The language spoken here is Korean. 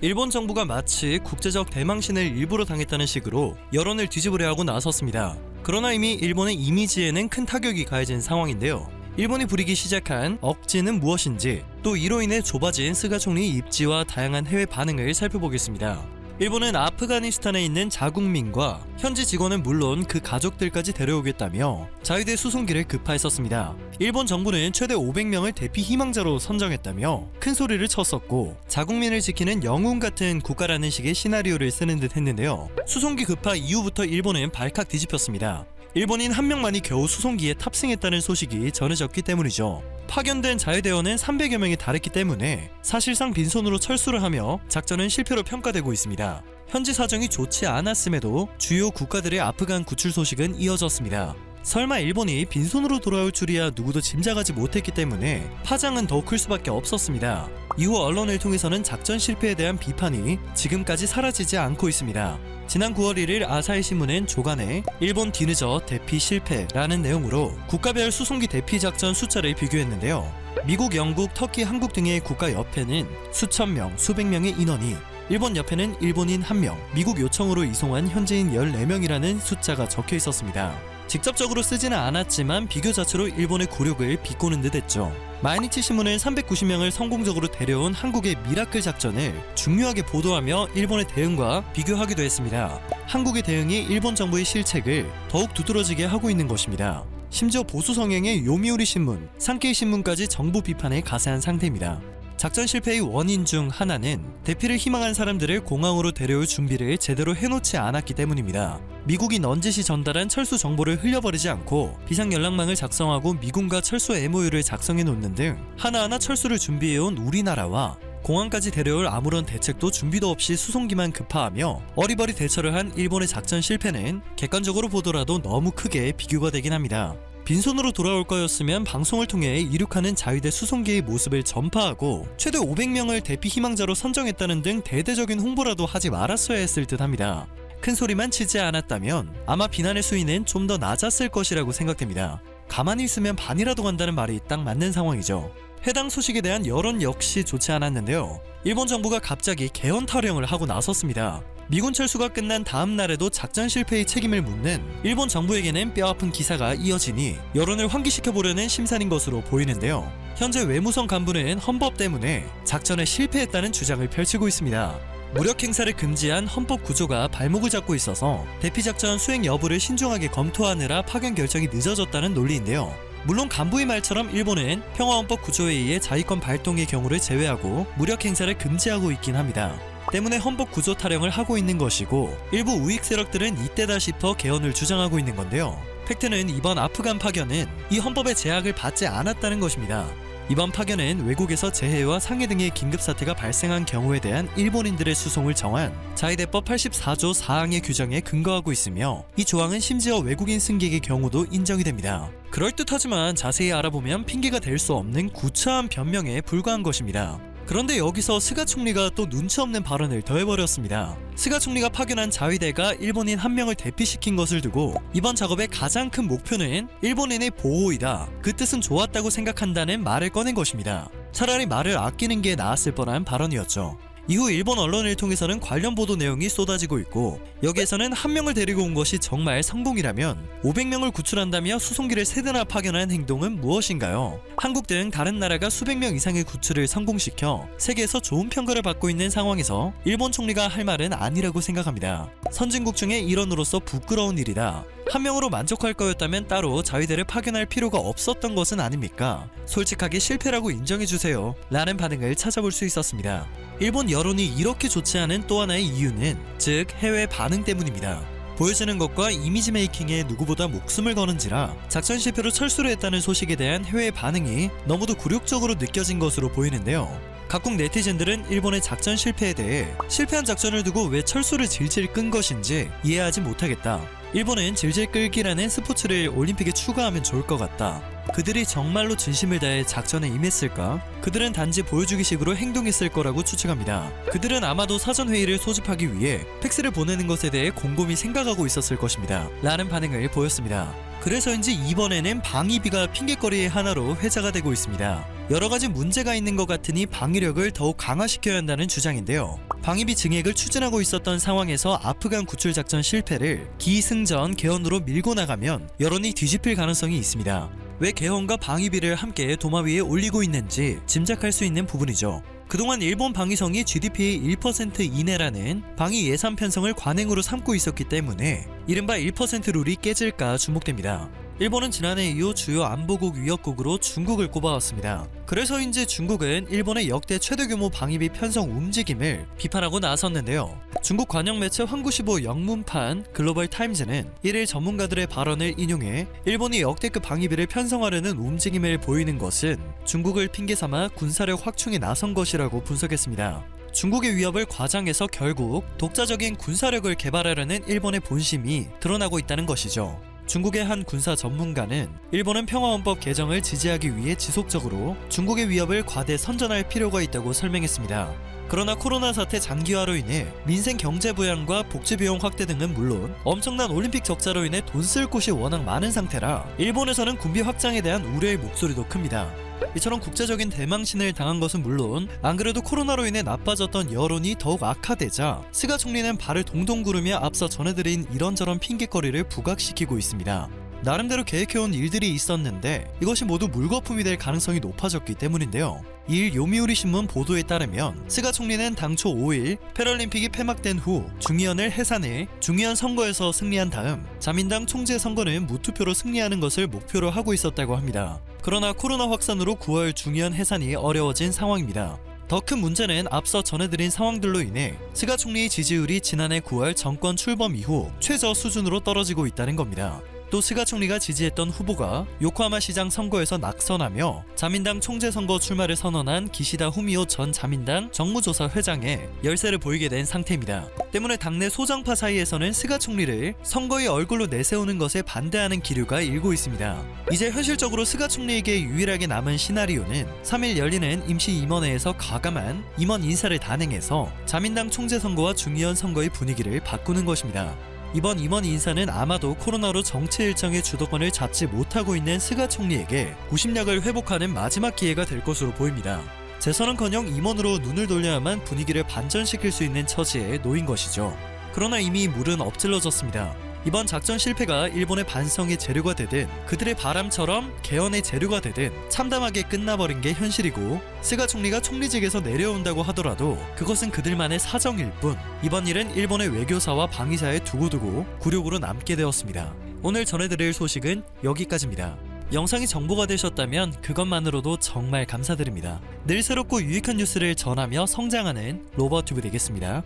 일본 정부가 마치 국제적 대망신을 일부러 당했다는 식으로 여론을 뒤집으려 하고 나섰습니다. 그러나 이미 일본의 이미지에는 큰 타격이 가해진 상황인데요. 일본이 부리기 시작한 억지는 무엇인지, 또 이로 인해 좁아진 스가 총리의 입지와 다양한 해외 반응을 살펴보겠습니다. 일본은 아프가니스탄에 있는 자국민과 현지 직원은 물론 그 가족들까지 데려오겠다며 자위대 수송기를 급파했었습니다. 일본 정부는 최대 500명을 대피 희망자로 선정했다며 큰 소리를 쳤었고, 자국민을 지키는 영웅 같은 국가라는 식의 시나리오를 쓰는 듯 했는데요. 수송기 급파 이후부터 일본은 발칵 뒤집혔습니다. 일본인 한 명만이 겨우 수송기에 탑승했다는 소식이 전해졌기 때문이죠. 파견된 자위대원은 300여 명에 달했기 때문에 사실상 빈손으로 철수를 하며 작전은 실패로 평가되고 있습니다. 현지 사정이 좋지 않았음에도 주요 국가들의 아프간 구출 소식은 이어졌습니다. 설마 일본이 빈손으로 돌아올 줄이야 누구도 짐작하지 못했기 때문에 파장은 더 클 수밖에 없었습니다. 이후 언론을 통해서는 작전 실패에 대한 비판이 지금까지 사라지지 않고 있습니다. 지난 9월 1일 아사히 신문은 조간에 일본 뒤늦어 대피 실패라는 내용으로 국가별 수송기 대피 작전 숫자를 비교했는데요. 미국, 영국, 터키, 한국 등의 국가 옆에는 수천 명, 수백 명의 인원이, 일본 옆에는 일본인 1명, 미국 요청으로 이송한 현지인 14명이라는 숫자가 적혀 있었습니다. 직접적으로 쓰지는 않았지만 비교 자체로 일본의 굴욕을 비꼬는 듯 했죠. 마이니치 신문은 390명을 성공적으로 데려온 한국의 미라클 작전을 중요하게 보도하며 일본의 대응과 비교하기도 했습니다. 한국의 대응이 일본 정부의 실책을 더욱 두드러지게 하고 있는 것입니다. 심지어 보수 성향의 요미우리 신문, 산케이 신문까지 정부 비판에 가세한 상태입니다. 작전 실패의 원인 중 하나는 대피를 희망한 사람들을 공항으로 데려올 준비를 제대로 해놓지 않았기 때문입니다. 미국이 넌지시 전달한 철수 정보를 흘려버리지 않고 비상연락망을 작성하고 미군과 철수 MOU를 작성해 놓는 등 하나하나 철수를 준비해온 우리나라와 공항까지 데려올 아무런 대책도 준비도 없이 수송기만 급파하며 어리버리 대처를 한 일본의 작전 실패는 객관적으로 보더라도 너무 크게 비교가 되긴 합니다. 빈손으로 돌아올 거였으면 방송을 통해 이륙하는 자위대 수송기의 모습을 전파하고 최대 500명을 대피 희망자로 선정했다는 등 대대적인 홍보라도 하지 말았어야 했을 듯 합니다. 큰 소리만 치지 않았다면 아마 비난의 수위는 좀 더 낮았을 것이라고 생각됩니다. 가만히 있으면 반이라도 간다는 말이 딱 맞는 상황이죠. 해당 소식에 대한 여론 역시 좋지 않았는데요. 일본 정부가 갑자기 개헌 타령을 하고 나섰습니다. 미군 철수가 끝난 다음 날에도 작전 실패의 책임을 묻는 일본 정부에게는 뼈아픈 기사가 이어지니 여론을 환기시켜보려는 심산인 것으로 보이는데요. 현재 외무성 간부는 헌법 때문에 작전에 실패했다는 주장을 펼치고 있습니다. 무력 행사를 금지한 헌법 구조가 발목을 잡고 있어서 대피작전 수행 여부를 신중하게 검토하느라 파견 결정이 늦어졌다는 논리인데요. 물론 간부의 말처럼 일본은 평화헌법 구조에 의해 자위권 발동의 경우를 제외하고 무력 행사를 금지하고 있긴 합니다. 때문에 헌법 구조 타령을 하고 있는 것이고, 일부 우익 세력들은 이때다 싶어 개헌을 주장하고 있는 건데요. 팩트는 이번 아프간 파견은 이 헌법의 제약을 받지 않았다는 것입니다. 이번 파견은 외국에서 재해와 상해 등의 긴급사태가 발생한 경우에 대한 일본인들의 수송을 정한 자위대법 84조 4항의 규정에 근거하고 있으며, 이 조항은 심지어 외국인 승객의 경우도 인정이 됩니다. 그럴듯하지만 자세히 알아보면 핑계가 될 수 없는 구차한 변명에 불과한 것입니다. 그런데 여기서 스가 총리가 또 눈치 없는 발언을 더해버렸습니다. 스가 총리가 파견한 자위대가 일본인 1명을 대피시킨 것을 두고 이번 작업의 가장 큰 목표는 일본인의 보호이다, 그 뜻은 좋았다고 생각한다는 말을 꺼낸 것입니다. 차라리 말을 아끼는 게 나았을 뻔한 발언이었죠. 이후 일본 언론을 통해서는 관련 보도 내용이 쏟아지고 있고, 여기에서는 1명을 데리고 온 것이 정말 성공이라면 500명을 구출한다며 수송기를 3대나 파견한 행동은 무엇인가요? 한국 등 다른 나라가 수백 명 이상의 구출을 성공시켜 세계에서 좋은 평가를 받고 있는 상황에서 일본 총리가 할 말은 아니라고 생각합니다. 선진국 중에 일원으로서 부끄러운 일이다. 1명으로 만족할 거였다면 따로 자위대를 파견할 필요가 없었던 것은 아닙니까? 솔직하게 실패라고 인정해주세요 라는 반응을 찾아볼 수 있었습니다. 일본 여론이 이렇게 좋지 않은 또 하나의 이유는 즉 해외 반응 때문입니다. 보여지는 것과 이미지 메이킹에 누구보다 목숨을 거는지라 작전 실패로 철수를 했다는 소식에 대한 해외 반응이 너무도 굴욕적으로 느껴진 것으로 보이는데요. 각국 네티즌들은 일본의 작전 실패에 대해 실패한 작전을 두고 왜 철수를 질질 끈 것인지 이해하지 못하겠다. 일본은 질질 끌기라는 스포츠를 올림픽에 추가하면 좋을 것 같다. 그들이 정말로 진심을 다해 작전에 임했을까? 그들은 단지 보여주기식으로 행동했을 거라고 추측합니다. 그들은 아마도 사전회의를 소집하기 위해 팩스를 보내는 것에 대해 곰곰이 생각하고 있었을 것입니다 라는 반응을 보였습니다. 그래서인지 이번에는 방위비가 핑계거리의 하나로 회자가 되고 있습니다. 여러 가지 문제가 있는 것 같으니 방위력을 더욱 강화시켜야 한다는 주장인데요. 방위비 증액을 추진하고 있었던 상황에서 아프간 구출 작전 실패를 기승전 개헌으로 밀고 나가면 여론이 뒤집힐 가능성이 있습니다. 왜 개헌과 방위비를 함께 도마 위에 올리고 있는지 짐작할 수 있는 부분이죠. 그동안 일본 방위성이 GDP의 1% 이내라는 방위 예산 편성을 관행으로 삼고 있었기 때문에 이른바 1% 룰이 깨질까 주목됩니다. 일본은 지난해 이후 주요 안보국 위협국으로 중국을 꼽아왔습니다. 그래서인지 중국은 일본의 역대 최대 규모 방위비 편성 움직임을 비판하고 나섰는데요. 중국 관영 매체 환구시보 영문판 글로벌 타임즈는 1일 전문가들의 발언을 인용해 일본이 역대급 방위비를 편성하려는 움직임을 보이는 것은 중국을 핑계삼아 군사력 확충에 나선 것이라고 분석했습니다. 중국의 위협을 과장해서 결국 독자적인 군사력을 개발하려는 일본의 본심이 드러나고 있다는 것이죠. 중국의 한 군사 전문가는 일본은 평화헌법 개정을 지지하기 위해 지속적으로 중국의 위협을 과대 선전할 필요가 있다고 설명했습니다. 그러나 코로나 사태 장기화로 인해 민생 경제 부양과 복지 비용 확대 등은 물론 엄청난 올림픽 적자로 인해 돈 쓸 곳이 워낙 많은 상태라 일본에서는 군비 확장에 대한 우려의 목소리도 큽니다. 이처럼 국제적인 대망신을 당한 것은 물론 안 그래도 코로나로 인해 나빠졌던 여론이 더욱 악화되자 스가 총리는 발을 동동 구르며 앞서 전해드린 이런저런 핑계거리를 부각시키고 있습니다. 나름대로 계획해온 일들이 있었는데 이것이 모두 물거품이 될 가능성이 높아졌기 때문인데요. 이일 요미우리 신문 보도에 따르면 스가 총리는 당초 5일 패럴림픽이 폐막된 후 중의원을 해산해 중의원 선거에서 승리한 다음 자민당 총재 선거는 무투표로 승리하는 것을 목표로 하고 있었다고 합니다. 그러나 코로나 확산으로 9월 중의원 해산이 어려워진 상황입니다. 더 큰 문제는 앞서 전해드린 상황들로 인해 스가 총리의 지지율이 지난해 9월 정권 출범 이후 최저 수준으로 떨어지고 있다는 겁니다. 또 스가 총리가 지지했던 후보가 요코하마 시장 선거에서 낙선하며 자민당 총재 선거 출마를 선언한 기시다 후미오 전 자민당 정무조사 회장에 열세를 보이게 된 상태입니다. 때문에 당내 소정파 사이에서는 스가 총리를 선거의 얼굴로 내세우는 것에 반대하는 기류가 일고 있습니다. 이제 현실적으로 스가 총리에게 유일하게 남은 시나리오는 3일 열리는 임시임원회에서 과감한 임원 인사를 단행해서 자민당 총재 선거와 중의원 선거의 분위기를 바꾸는 것입니다. 이번 임원 인사는 아마도 코로나로 정치 일정의 주도권을 잡지 못하고 있는 스가 총리에게 구심력을 회복하는 마지막 기회가 될 것으로 보입니다. 재선은커녕 임원으로 눈을 돌려야만 분위기를 반전시킬 수 있는 처지에 놓인 것이죠. 그러나 이미 물은 엎질러졌습니다. 이번 작전 실패가 일본의 반성의 재료가 되든 그들의 바람처럼 개헌의 재료가 되든 참담하게 끝나버린 게 현실이고 스가 총리가 총리직에서 내려온다고 하더라도 그것은 그들만의 사정일 뿐 이번 일은 일본의 외교사와 방위사에 두고두고 굴욕으로 남게 되었습니다. 오늘 전해드릴 소식은 여기까지입니다. 영상이 정보가 되셨다면 그것만으로도 정말 감사드립니다. 늘 새롭고 유익한 뉴스를 전하며 성장하는 로버튜브 되겠습니다.